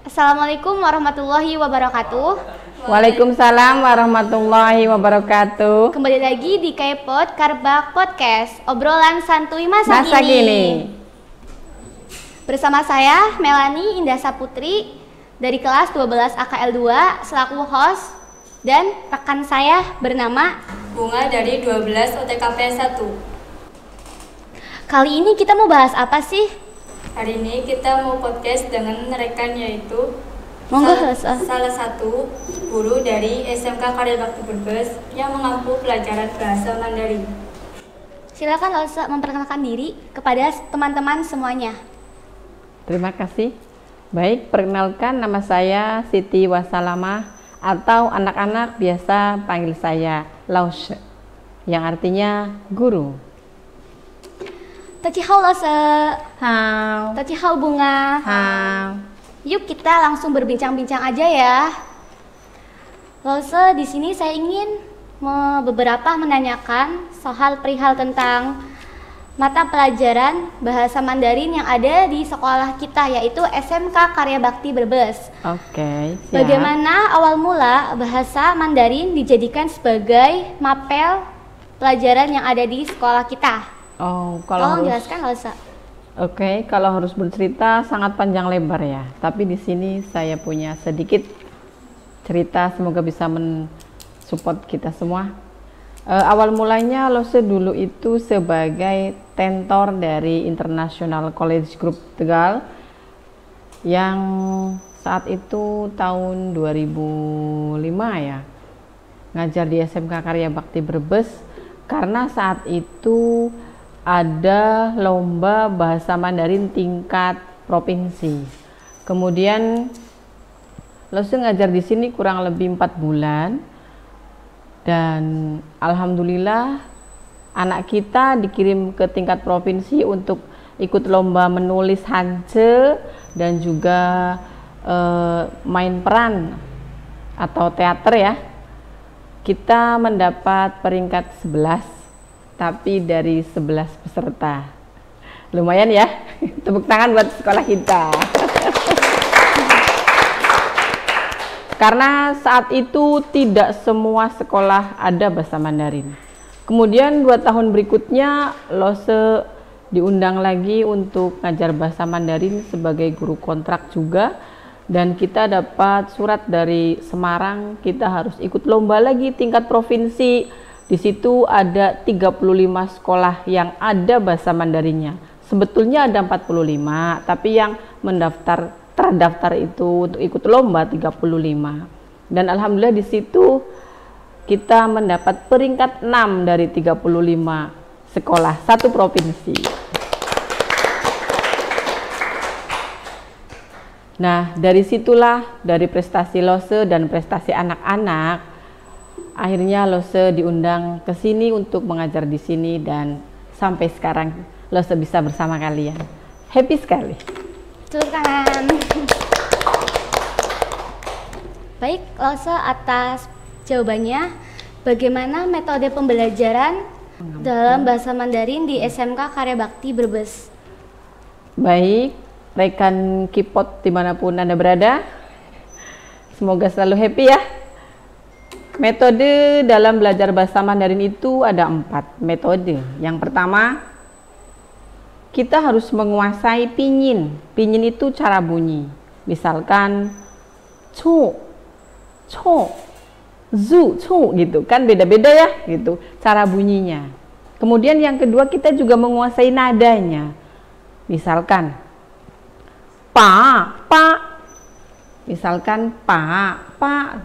Assalamualaikum warahmatullahi wabarakatuh. Waalaikumsalam warahmatullahi wabarakatuh. Kembali lagi di Kepot Karbak Podcast, obrolan santuy masa Masa kini. kini. Bersama saya Melani Indah Saputri dari kelas 12 AKL 2 selaku host dan rekan saya bernama Bunga dari 12 OTKP 1. Kali ini kita mau bahas apa sih? Hari ini kita mau podcast dengan rekan yaitu Monggo, salah satu guru dari SMK Karya Bakti Brebes yang mengampu pelajaran bahasa Mandarin. Silakan Losa memperkenalkan diri kepada teman-teman semuanya. Terima kasih. Baik, perkenalkan nama saya Siti Wasalamah atau anak-anak biasa panggil saya Laus, yang artinya guru. Tachihao Losa. Hao. Tachihao Bunga. Hao. Yuk kita langsung berbincang-bincang aja ya. Losa, di sini saya ingin beberapa menanyakan soal perihal tentang mata pelajaran bahasa Mandarin yang ada di sekolah kita, yaitu SMK Karya Bakti Brebes. Oke, siap. Bagaimana awal mula bahasa Mandarin dijadikan sebagai mapel pelajaran yang ada di sekolah kita? Oh, Tolong jelaskan Losa. Oke, kalau harus bercerita sangat panjang lebar ya. Tapi di sini saya punya sedikit cerita, semoga bisa mensupport kita semua. Awal mulanya Lose dulu itu sebagai tentor dari International College Group Tegal yang saat itu tahun 2005 ya, ngajar di SMK Karya Bakti Brebes karena saat itu ada lomba bahasa Mandarin tingkat provinsi. Kemudian Lose ngajar di sini kurang lebih 4 bulan dan alhamdulillah anak kita dikirim ke tingkat provinsi untuk ikut lomba menulis hanje dan juga main peran atau teater ya. Kita mendapat peringkat 11 tapi dari 11 peserta. Lumayan ya. Tepuk tangan buat sekolah kita. Karena saat itu tidak semua sekolah ada bahasa Mandarin. Kemudian 2 tahun berikutnya Lose diundang lagi untuk ngajar bahasa Mandarin sebagai guru kontrak juga, dan kita dapat surat dari Semarang, kita harus ikut lomba lagi tingkat provinsi. Di situ ada 35 sekolah yang ada bahasa Mandarinnya. Sebetulnya ada 45, tapi yang terdaftar itu untuk ikut lomba 35. Dan alhamdulillah di situ kita mendapat peringkat 6 dari 35 sekolah, satu provinsi. Nah, dari situlah, dari prestasi Lose dan prestasi anak-anak, akhirnya Lose diundang ke sini untuk mengajar di sini, dan sampai sekarang Lose bisa bersama kalian. Happy sekali. Tepuk tangan. Baik, Lose, atas jawabannya. Bagaimana metode pembelajaran dalam bahasa Mandarin di SMK Karya Bakti Brebes? Baik, rekan Kipot dimanapun Anda berada, semoga selalu happy ya. Metode dalam belajar bahasa Mandarin itu ada 4 metode. Yang pertama, kita harus menguasai pinyin. Pinyin itu cara bunyi. Misalkan cu, co, zu, cu gitu kan, beda-beda ya gitu cara bunyinya. Kemudian yang kedua, kita juga menguasai nadanya. Misalkan pa, pa. Misalkan pa, pa,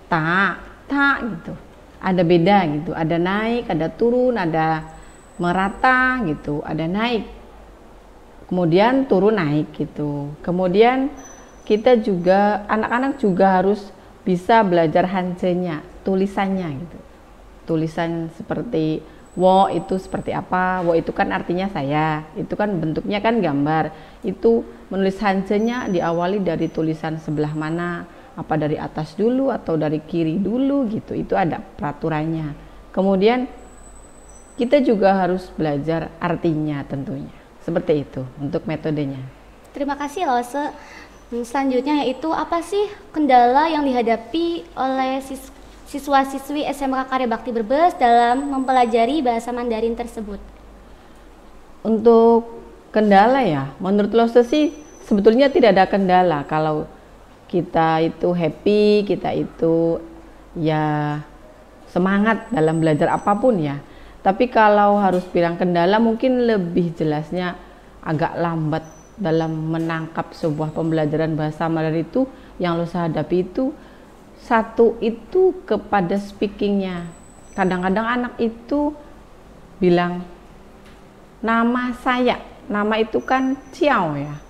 ta, ta gitu. Ada beda gitu, ada naik, ada turun, ada merata gitu, ada naik. Kemudian turun naik gitu. Kemudian kita juga, anak-anak juga harus bisa belajar hansenya, tulisannya gitu. Tulisan seperti wo itu seperti apa? Wo itu kan artinya saya, itu kan bentuknya kan gambar. Itu menulis hansenya diawali dari tulisan sebelah mana, apa dari atas dulu atau dari kiri dulu gitu, itu ada peraturannya. Kemudian kita juga harus belajar artinya tentunya, seperti itu untuk metodenya. Terima kasih Lose. Selanjutnya yaitu apa sih kendala yang dihadapi oleh siswa-siswi SMK Karya Bakti Brebes dalam mempelajari bahasa Mandarin tersebut? Untuk kendala ya, menurut Lose sih sebetulnya tidak ada kendala kalau kita itu happy, kita itu ya semangat dalam belajar apapun ya. Tapi kalau harus bilang kendala mungkin lebih jelasnya agak lambat dalam menangkap sebuah pembelajaran bahasa Mandarin itu. Yang Lose hadapi itu satu itu kepada speakingnya. Kadang-kadang anak itu bilang nama saya, nama itu kan Ciao ya,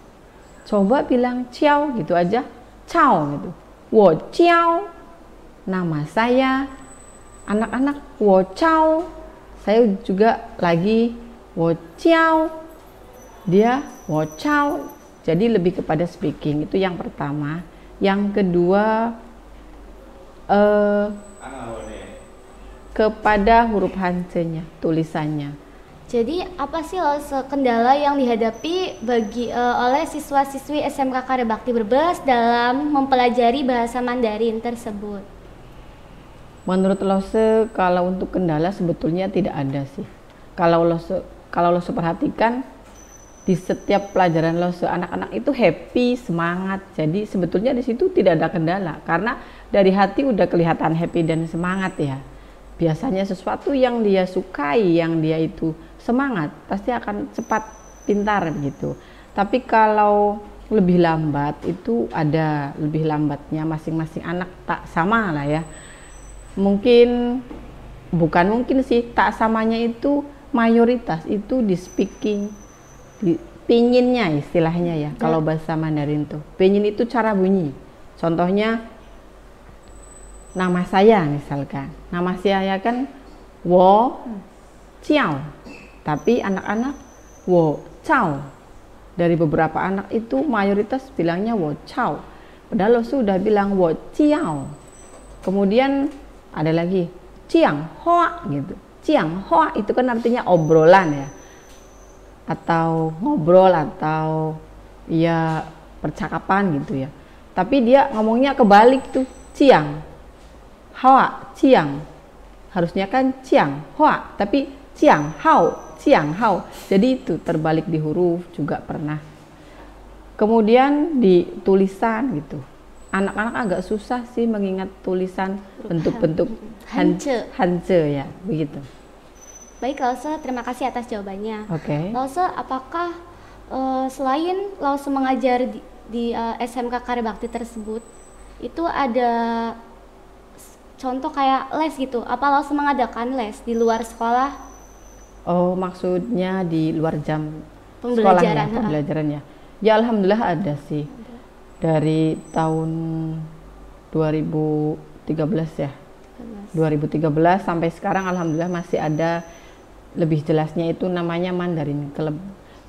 coba bilang Ciao gitu aja, Ciao gitu, wo Ciao, nama saya. Anak-anak wo Ciao, saya juga lagi wo Ciao, dia wo Ciao. Jadi lebih kepada speaking, itu yang pertama. Yang kedua kepada huruf Hanzenya, tulisannya. Jadi apa sih kendala yang dihadapi oleh siswa-siswi SMK Karya Bakti Brebes dalam mempelajari bahasa Mandarin tersebut? Menurut Lose kalau untuk kendala sebetulnya tidak ada sih. Kalau Lose perhatikan di setiap pelajaran Lose, anak-anak itu happy, semangat. Jadi sebetulnya di situ tidak ada kendala karena dari hati udah kelihatan happy dan semangat ya. Biasanya sesuatu yang dia sukai, yang dia itu semangat, pasti akan cepat pintar gitu. Tapi kalau lebih lambat itu ada lebih lambatnya, masing-masing anak tak sama lah ya. Bukan mungkin sih, tak samanya itu mayoritas itu di speaking, di pinginnya istilahnya ya. Kalau bahasa Mandarin tuh pingin itu cara bunyi. Contohnya nama saya misalkan, nama saya kan wo Ciao, tapi anak-anak wo Ciao. Dari beberapa anak itu mayoritas bilangnya wo Ciao, padahal lo sudah bilang wo Ciao. Kemudian ada lagi Ciang Hoa gitu. Ciang Hoa itu kan artinya obrolan ya, atau ngobrol, atau ya percakapan gitu ya. Tapi dia ngomongnya kebalik tuh, Ciang Hoa, Ciang. Harusnya kan Ciang Hoa, tapi Ciang Hao, Ciang Hao. Jadi itu terbalik di huruf juga pernah. Kemudian di tulisan gitu. Anak-anak agak susah sih mengingat tulisan bentuk-bentuk Hanze ya, begitu. Baik Lause, terima kasih atas jawabannya. Oke. Lause, apakah selain Lause mengajar di SMK Karya Bakti tersebut, itu ada contoh kayak les gitu? Apa Lause mengadakan les di luar sekolah? Oh, maksudnya di luar jam Pembelajaran, sekolah ya, pembelajarannya. Ya alhamdulillah ada sih. Dari tahun 2013 ya. 2013 sampai sekarang alhamdulillah masih ada. Lebih jelasnya itu namanya Mandarin Club.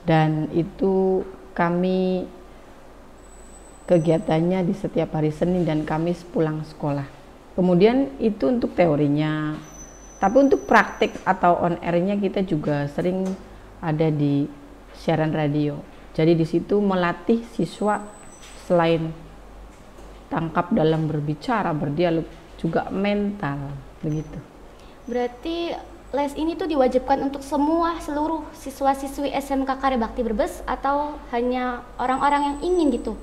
Dan itu kami kegiatannya di setiap hari Senin dan Kamis pulang sekolah. Kemudian itu untuk teorinya. Tapi untuk praktik atau on airnya kita juga sering ada di siaran radio. Jadi di situ melatih siswa selain tangkap dalam berbicara, berdialog, juga mental, begitu. Berarti les ini tuh diwajibkan untuk seluruh siswa-siswi SMK Karya Bakti Brebes atau hanya orang-orang yang ingin gitu?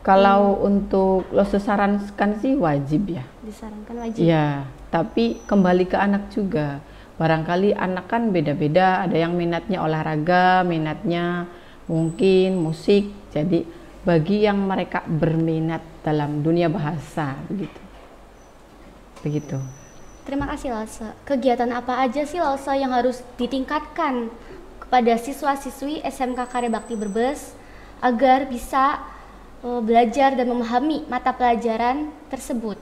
Kalau untuk Lose sarankan sih wajib ya. Disarankan wajib. Ya, tapi kembali ke anak juga. Barangkali anak kan beda-beda, ada yang minatnya olahraga, minatnya mungkin musik. Jadi bagi yang mereka berminat dalam dunia bahasa, begitu. Terima kasih Lause. Kegiatan apa aja sih Lause yang harus ditingkatkan kepada siswa-siswi SMK Karya Bakti Brebes agar bisa belajar dan memahami mata pelajaran tersebut?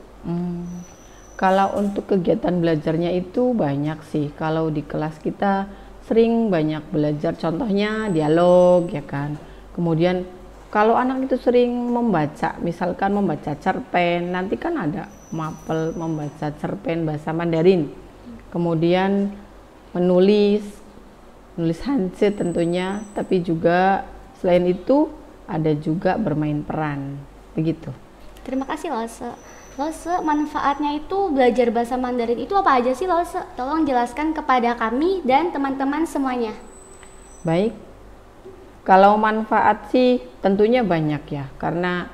Kalau untuk kegiatan belajarnya itu banyak sih. Kalau di kelas kita sering banyak belajar, contohnya dialog ya kan. Kemudian kalau anak itu sering membaca, misalkan membaca cerpen, nanti kan ada mapel membaca cerpen bahasa Mandarin. Kemudian nulis Hanzi tentunya, tapi juga selain itu ada juga bermain peran. Begitu. Terima kasih Lose. Lose, manfaatnya itu belajar bahasa Mandarin itu apa aja sih Lose? Tolong jelaskan kepada kami dan teman-teman semuanya. Baik. Kalau manfaat sih tentunya banyak ya, karena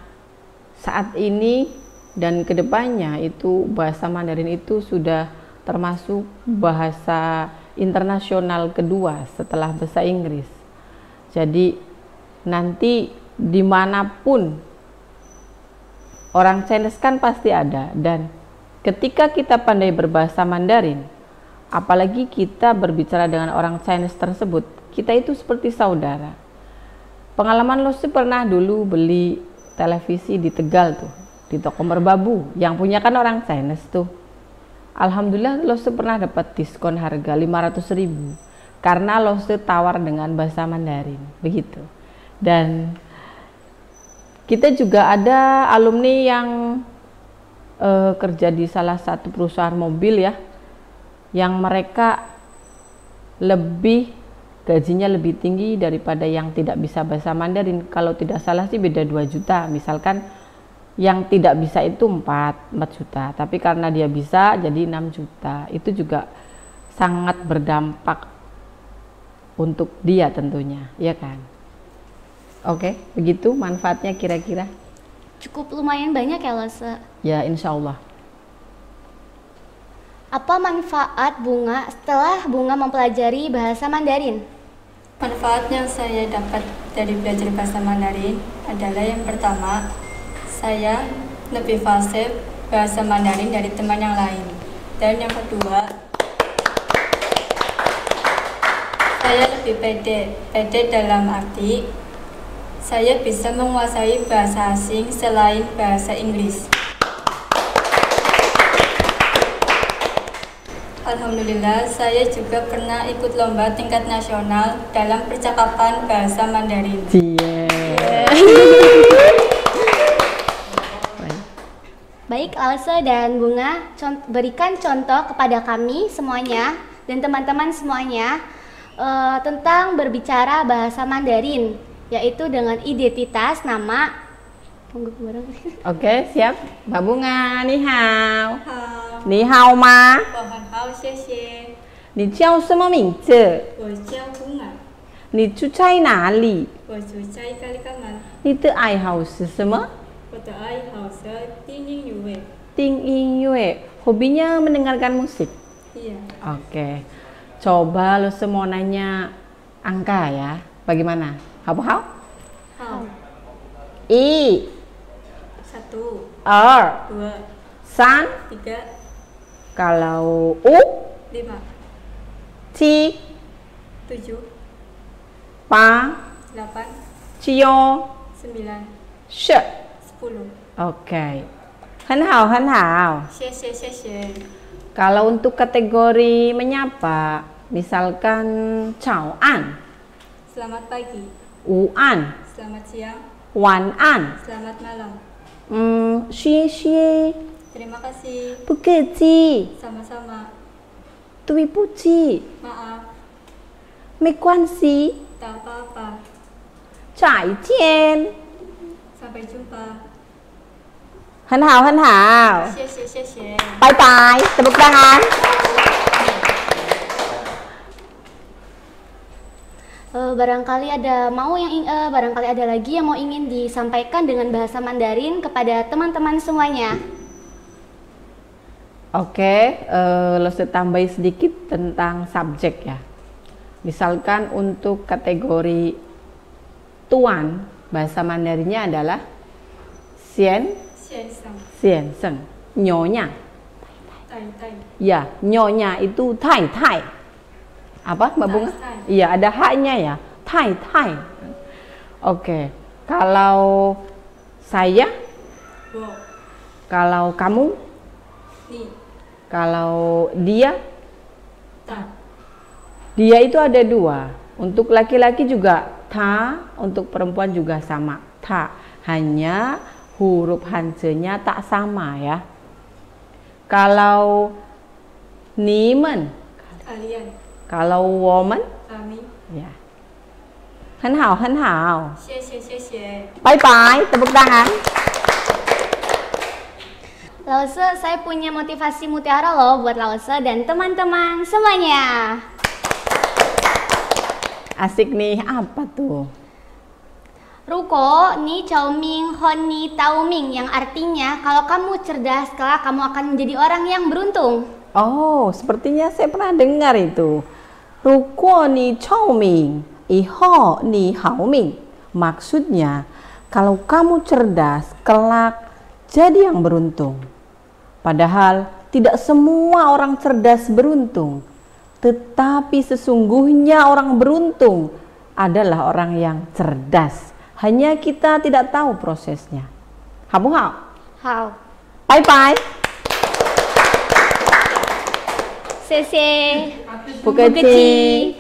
saat ini dan kedepannya itu bahasa Mandarin itu sudah termasuk bahasa internasional kedua setelah bahasa Inggris. Jadi nanti dimanapun orang Chinese kan pasti ada, dan ketika kita pandai berbahasa Mandarin, apalagi kita berbicara dengan orang Chinese tersebut, kita itu seperti saudara. Pengalaman Lose pernah dulu beli televisi di Tegal tuh, di toko merbabu, yang punya kan orang Chinese tuh. Alhamdulillah Lose pernah dapat diskon harga 500.000 karena Lose tawar dengan bahasa Mandarin, begitu. Dan kita juga ada alumni yang kerja di salah satu perusahaan mobil ya, yang mereka gajinya lebih tinggi daripada yang tidak bisa bahasa Mandarin. Kalau tidak salah sih beda 2 juta. Misalkan yang tidak bisa itu 4 juta, tapi karena dia bisa jadi 6 juta. Itu juga sangat berdampak untuk dia tentunya, ya kan? Oke, begitu manfaatnya kira-kira. Cukup lumayan banyak ya Lose. Ya, insya Allah. Apa manfaat Bunga setelah Bunga mempelajari bahasa Mandarin? Manfaat yang saya dapat dari belajar bahasa Mandarin adalah yang pertama, saya lebih fasih bahasa Mandarin dari teman yang lain. Dan yang kedua, saya lebih pede dalam arti saya bisa menguasai bahasa asing selain bahasa Inggris. Alhamdulillah, saya juga pernah ikut lomba tingkat nasional dalam percakapan bahasa Mandarin. Baik, Lose dan Bunga, berikan contoh kepada kami semuanya dan teman-teman semuanya tentang berbicara bahasa Mandarin, yaitu dengan identitas, nama. Oke, siap. Mbak Bunga, ni hao. Hao. Ni hao ma. 我很好，谢谢。你叫什么名字？我叫bunga。你住在哪里？我住在Kalikaman。你的爱好是什么？我的爱好是听音乐。听音乐。Hobinya mendengarkan musik. Iya. Oke. Coba lo semua nanya angka ya. Bagaimana? Hao? Hao. I. 1, 2. 2, 3. 3, Kalau 5, 7. 7, 8. 8, 9. 9, 10. 10. Oke. Hao. 谢谢，谢谢。 Kalau untuk kategori menyapa, misalkan Chao An, Selamat pagi, Wu An, selamat siang, Wan An, selamat malam. Xie, Terima kasih. Bukeji, Sama-sama. Tui Puji, Maaf, Mekwansi, tak apa-apa. Zai Jian. Sampai jumpa. Hao. 谢谢，谢谢。 Bye. Tepuk tangan. Barangkali ada lagi yang mau ingin disampaikan dengan bahasa Mandarin kepada teman-teman semuanya. Oke, lo tambah sedikit tentang subjek ya. Misalkan untuk kategori tuan, bahasa Mandarinnya adalah Xian Seng, nyonya. Tai. Ya, nyonya itu tai. Apa Mbak Bunga? Tai. Iya, ada haknya ya. Tai. Oke. Kalau saya, Wo. kalau kamu, Ni. kalau dia, Ta. dia itu ada 2. Untuk laki-laki juga ta, untuk perempuan juga sama ta. Hanya huruf hansenya tak sama ya. Kalau nimen, Kalian. kalau woman, Kami. ya. 很好很好谢谢谢谢。 bye bye tepuk tangan. Lause, saya punya motivasi mutiara loh buat Lause dan teman-teman semuanya. Asik nih, apa tuh? Ruko ni Chaoming Hon ni Taoming, yang artinya kalau kamu cerdas kelak kamu akan menjadi orang yang beruntung. Oh, sepertinya saya pernah dengar itu. Ruko ni Chaoming, Iho ni Haoming. Maksudnya, kalau kamu cerdas kelak jadi yang beruntung. Padahal tidak semua orang cerdas beruntung, tetapi sesungguhnya orang beruntung adalah orang yang cerdas. Hanya kita tidak tahu prosesnya. Habu hao. Hao. Bye bye. Sese. Bukeci.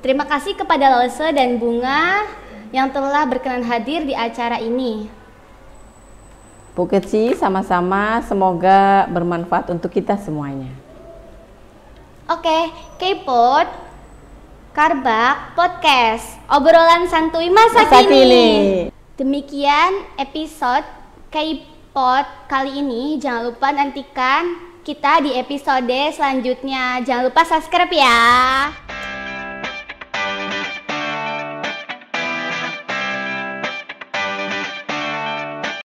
Terima kasih kepada Lause dan Bunga yang telah berkenan hadir di acara ini. Bu Keci, sama-sama, semoga bermanfaat untuk kita semuanya. Oke, K-Pod Karbak Podcast, obrolan santuy masa kini. Demikian episode K-Pod kali ini. Jangan lupa nantikan kita di episode selanjutnya. Jangan lupa subscribe ya.